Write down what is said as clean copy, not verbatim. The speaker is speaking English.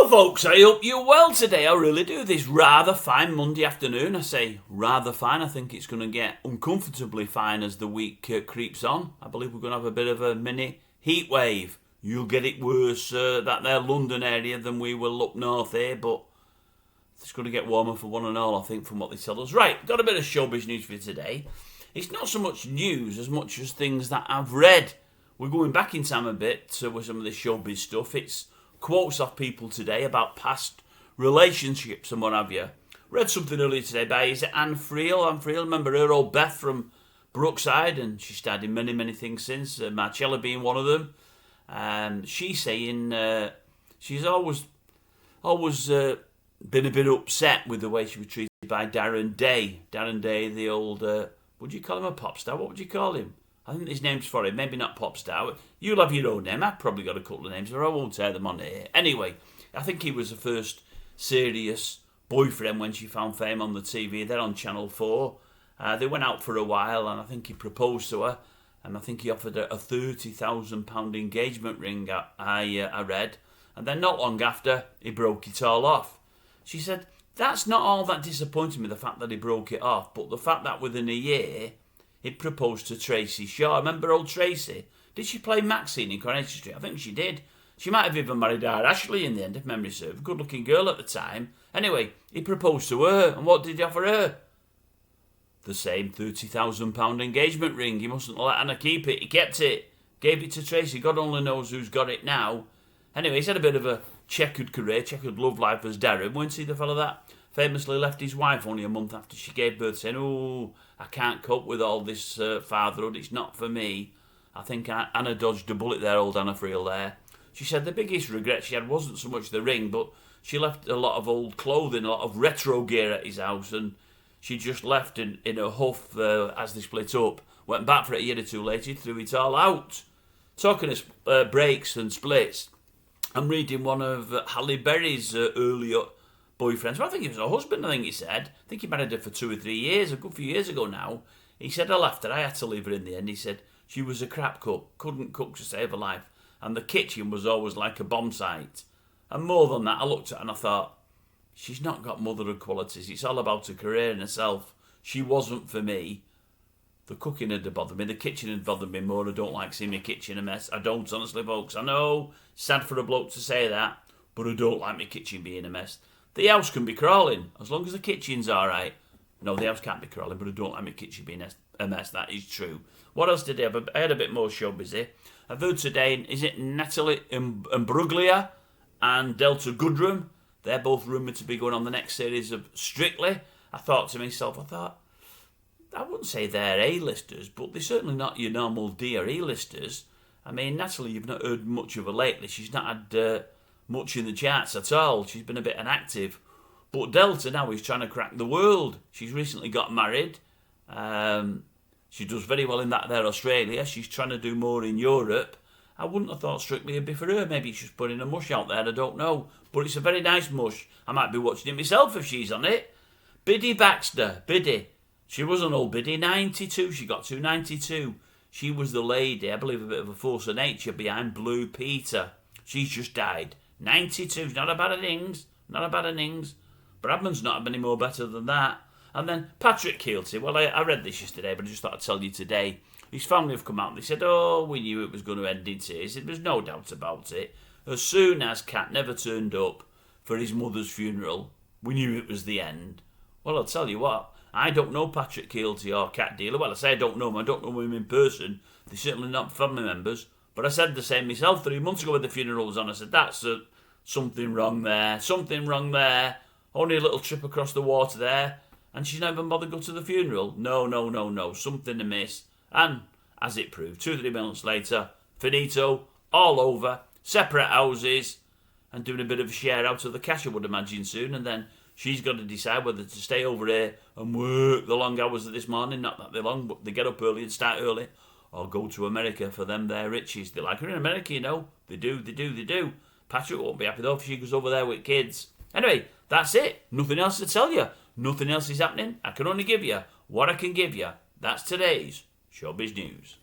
folks, I hope you're well today. I really do. This rather fine Monday afternoon. I say rather fine. I think it's going to get uncomfortably fine as the week creeps on. I believe we're going to have a bit of a mini heat wave. You'll get it worse that there London area than we will up north here, but it's going to get warmer for one and all, I think, from what they tell us. Right, got a bit of showbiz news for you today. It's not so much news as much as things that I've read. We're going back in time a bit with some of this showbiz stuff. It's quotes off people today about past relationships and what have you. Read something earlier today by, is it Anne Friel? Anne Friel, remember her old Beth from Brookside, and she starred in many things since, Marcella being one of them. She's saying she's always been a bit upset with the way she was treated by Darren Day. Darren Day, the old, would you call him a pop star? What would you call him? I think there's names for him, maybe not pop star. You'll have your own name. I've probably got a couple of names, but I won't say them on here. Anyway, I think he was the first serious boyfriend when she found fame on the TV. They're on Channel 4. They went out for a while, and I think he proposed to her, and I think he offered her a £30,000 engagement ring, I read. And then not long after, he broke it all off. She said, that's not all that disappointed me, the fact that he broke it off, but the fact that within a year, he proposed to Tracy Shaw. Remember old Tracy? Did she play Maxine in Coronation Street? I think she did. She might have even married our Ashley in the end, if memory serves. Good-looking girl at the time. Anyway, he proposed to her, and what did he offer her? The same £30,000 engagement ring. He mustn't let Anna keep it. He kept it. Gave it to Tracy. God only knows who's got it now. Anyway, he's had a bit of a checkered career, checkered love life as Darren. Weren't he the fellow that famously left his wife only a month after she gave birth, saying, oh, I can't cope with all this fatherhood, it's not for me. I think Anna dodged a bullet there, old Anna Friel there. She said the biggest regret she had wasn't so much the ring, but she left a lot of old clothing, a lot of retro gear at his house, and she just left in a huff as they split up. Went back for it a year or two later, threw it all out. Talking of breaks and splits, I'm reading one of Halle Berry's earlier boyfriends. Well, I think he was her husband, I think he said. I think he married her for 2 or 3 years, a good few years ago now. He said, I left her, I had to leave her in the end. He said, she was a crap cook, couldn't cook to save her life, and the kitchen was always like a bomb site. And more than that, I looked at her and I thought, she's not got motherhood qualities, it's all about her career and herself. She wasn't for me. The cooking had bothered me, the kitchen had bothered me more. I don't like seeing my kitchen a mess. I don't, honestly, folks. I know, sad for a bloke to say that, but I don't like my kitchen being a mess. The house can be crawling, as long as the kitchen's alright. No, the house can't be crawling, but I don't like my kitchen being a mess, that is true. What else did I have? I had a bit more showbiz here. I've heard today, is it Natalie Imbruglia and Delta Goodrem? They're both rumoured to be going on the next series of Strictly. I thought to myself, I wouldn't say they're A-listers, but they're certainly not your normal dear E-listers. I mean, Natalie, you've not heard much of her lately. She's not had much in the charts at all. She's been a bit inactive. But Delta now is trying to crack the world. She's recently got married. She does very well in that there Australia. She's trying to do more in Europe. I wouldn't have thought Strictly would be for her. Maybe she's putting a mush out there, I don't know. But it's a very nice mush. I might be watching it myself if she's on it. Biddy Baxter. Biddy. She was an old Biddy. 92. She got to 92. She was the lady, I believe a bit of a force of nature, behind Blue Peter. She's just died. 92. Not a bad innings. Not a bad innings. Bradman's not any more better than that. And then Patrick Keelty. Well, I read this yesterday, but I just thought I'd tell you today. His family have come out and they said, oh, we knew it was going to end in tears. There was no doubt about it. As soon as Cat never turned up for his mother's funeral, we knew it was the end. Well, I'll tell you what. I don't know Patrick Keelty or Cat Dealer. Well, I say I don't know him. I don't know him in person. They're certainly not family members. But I said the same myself 3 months ago when the funeral was on. I said, that's something wrong there. Something wrong there. Only a little trip across the water there. And she's not even bothered to go to the funeral. No. Something amiss. And, as it proved, 2 or 3 months later, finito, all over, separate houses, and doing a bit of a share out of the cash, I would imagine, soon. And then she's got to decide whether to stay over here and work the long hours of this morning. Not that they're long, but they get up early and start early. Or go to America for them, their riches. They like her in America, you know. They do. Patrick won't be happy though if she goes over there with kids. Anyway, that's it. Nothing else to tell you. Nothing else is happening. I can only give you what I can give you. That's today's Showbiz News.